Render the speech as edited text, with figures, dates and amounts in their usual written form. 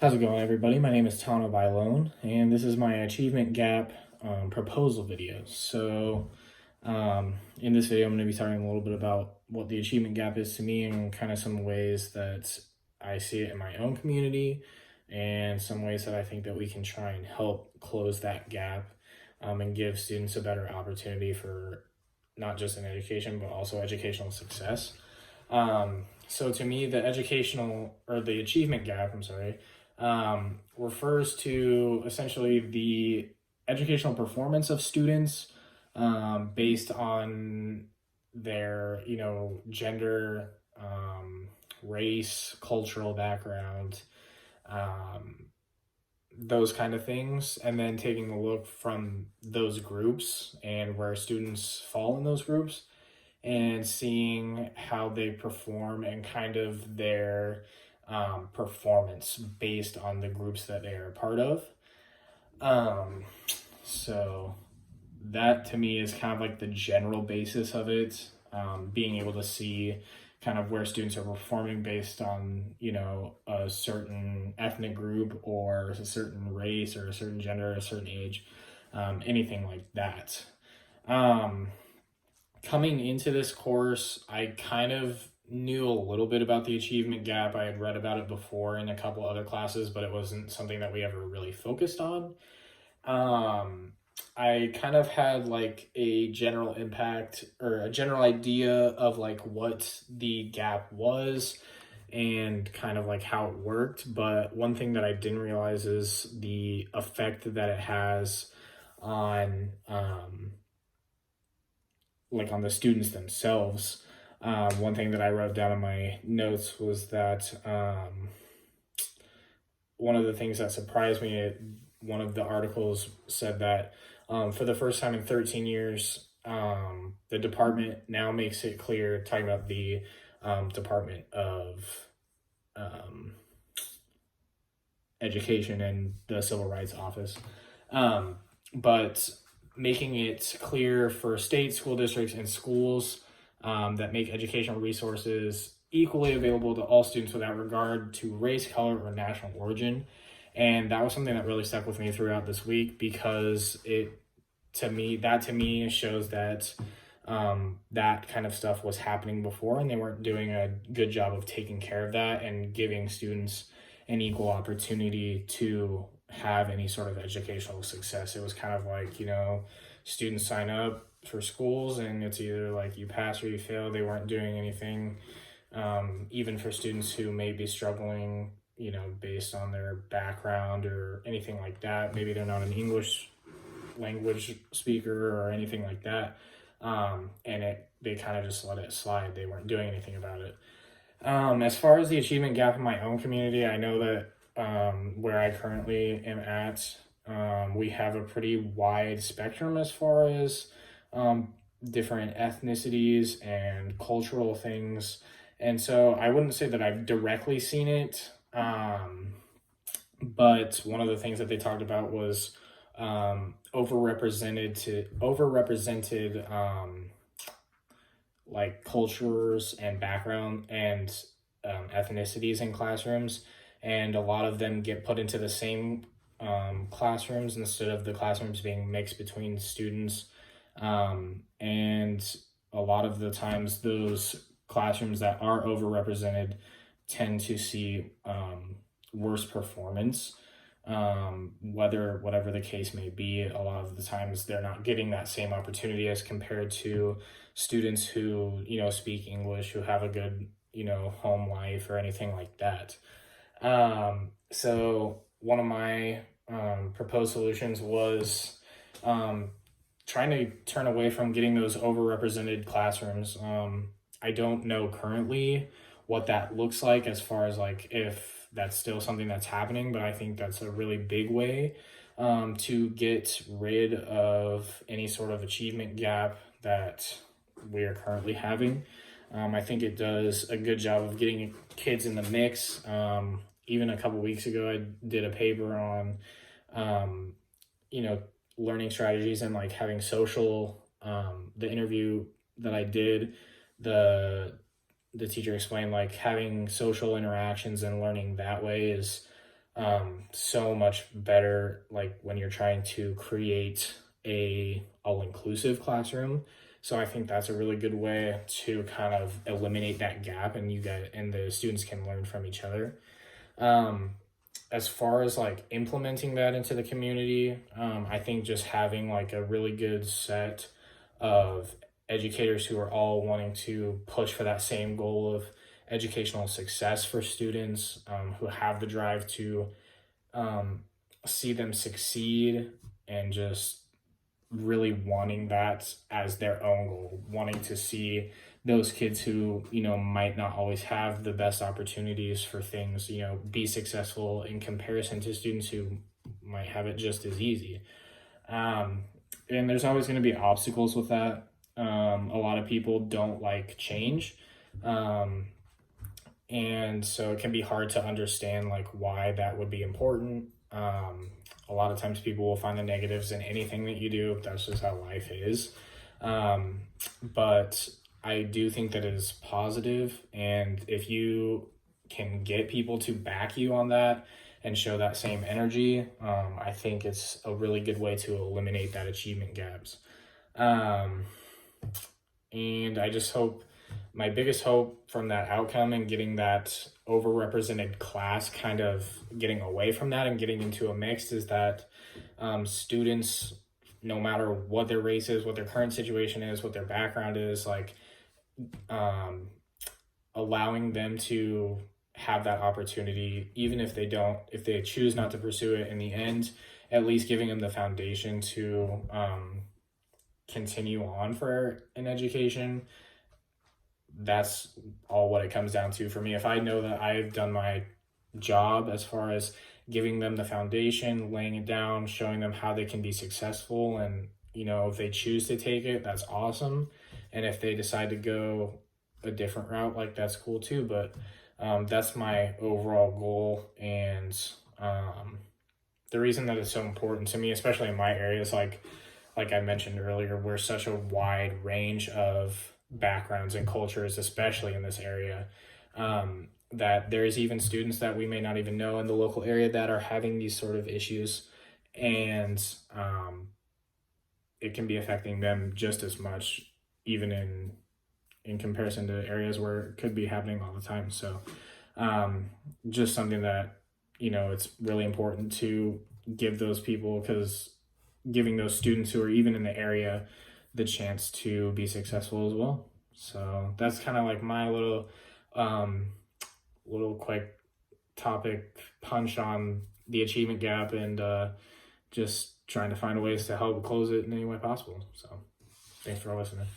How's it going, everybody? My name is Tana Bailone, and this is my Achievement Gap proposal video. In this video, I'm going to be talking a little bit about what the Achievement Gap is to me and kind of some ways that I see it in my own community and some ways that I think that we can try and help close that gap and give students a better opportunity for not just an education, but also educational success. So to me, the achievement gap, refers to essentially the educational performance of students based on their, gender, race, cultural background, um, those kind of things, and then taking a look from those groups and where students fall in those groups and seeing how they perform and kind of their performance based on the groups that they are a part of. Um, so that to me is kind of like the general basis of it. Being able to see kind of where students are performing based on, a certain ethnic group or a certain race or a certain gender or a certain age, anything like that. Um, Coming into this course, I kind of knew a little bit about the achievement gap. I had read about it before in a couple other classes, but it wasn't something that we ever really focused on. Um, I kind of had like a general impact or a general idea of like what the gap was and kind of like how it worked. But one thing that I didn't realize is the effect that it has on like on the students themselves. One thing that I wrote down in my notes was that one of the things that surprised me, one of the articles said that for the first time in 13 years, the department now makes it clear, talking about the Department of um, Education and the Civil Rights Office, but making it clear for state school districts and schools that make educational resources equally available to all students without regard to race, color, or national origin. And that was something that really stuck with me throughout this week because that to me shows that that kind of stuff was happening before and they weren't doing a good job of taking care of that and giving students an equal opportunity to have any sort of educational success. It was kind of like, students sign up for schools and it's either like you pass or you fail. They weren't doing anything, even for students who may be struggling, based on their background or anything like that. Maybe they're not an English language speaker or anything like that. They kind of just let it slide. They weren't doing anything about it. As far as the achievement gap in my own community, I know that where I currently am at, we have a pretty wide spectrum as far as different ethnicities and cultural things. And so I wouldn't say that I've directly seen it, but one of the things that they talked about was overrepresented like cultures and background and ethnicities in classrooms, and a lot of them get put into the same classrooms instead of the classrooms being mixed between students. And a lot of the times, those classrooms that are overrepresented tend to see worse performance. Whatever the case may be, a lot of the times they're not getting that same opportunity as compared to students who, speak English, who have a good, home life or anything like that. So one of my proposed solutions was trying to turn away from getting those overrepresented classrooms. I don't know currently what that looks like as far as like if that's still something that's happening, but I think that's a really big way to get rid of any sort of achievement gap that we are currently having. I think it does a good job of getting kids in the mix. Even a couple weeks ago, I did a paper on, you know, learning strategies and like having social. The interview that I did, the teacher explained like having social interactions and learning that way is so much better, like when you're trying to create a all-inclusive classroom. So I think that's a really good way to kind of eliminate that gap, and the students can learn from each other. Um, as far as like implementing that into the community, I think just having like a really good set of educators who are all wanting to push for that same goal of educational success for students, who have the drive to um, see them succeed, and just really wanting that as their own goal, wanting to see those kids who, might not always have the best opportunities for things, be successful in comparison to students who might have it just as easy. Um, and there's always going to be obstacles with that. A lot of people don't like change. Um, and so it can be hard to understand like why that would be important. A lot of times people will find the negatives in anything that you do. That's just how life is. But I do think that it is positive, and if you can get people to back you on that and show that same energy, I think it's a really good way to eliminate that achievement gaps. Um, and I just hope, my biggest hope from that outcome and getting that overrepresented class kind of getting away from that and getting into a mix, is that students, no matter what their race is, what their current situation is, what their background is, like um, allowing them to have that opportunity, even if they choose not to pursue it in the end, at least giving them the foundation to continue on for an education. That's all what it comes down to for me. If I know that I've done my job as far as giving them the foundation, laying it down, showing them how they can be successful, and if they choose to take it, that's awesome. And if they decide to go a different route, like, that's cool too. But that's my overall goal. And the reason that it's so important to me, especially in my area, is like I mentioned earlier, we're such a wide range of backgrounds and cultures, especially in this area, that there's even students that we may not even know in the local area that are having these sort of issues, and it can be affecting them just as much, even in comparison to areas where it could be happening all the time. So just something that, it's really important to give those people, because giving those students who are even in the area the chance to be successful as well. So that's kind of like my little quick topic punch on the achievement gap, and just trying to find ways to help close it in any way possible. So thanks for listening.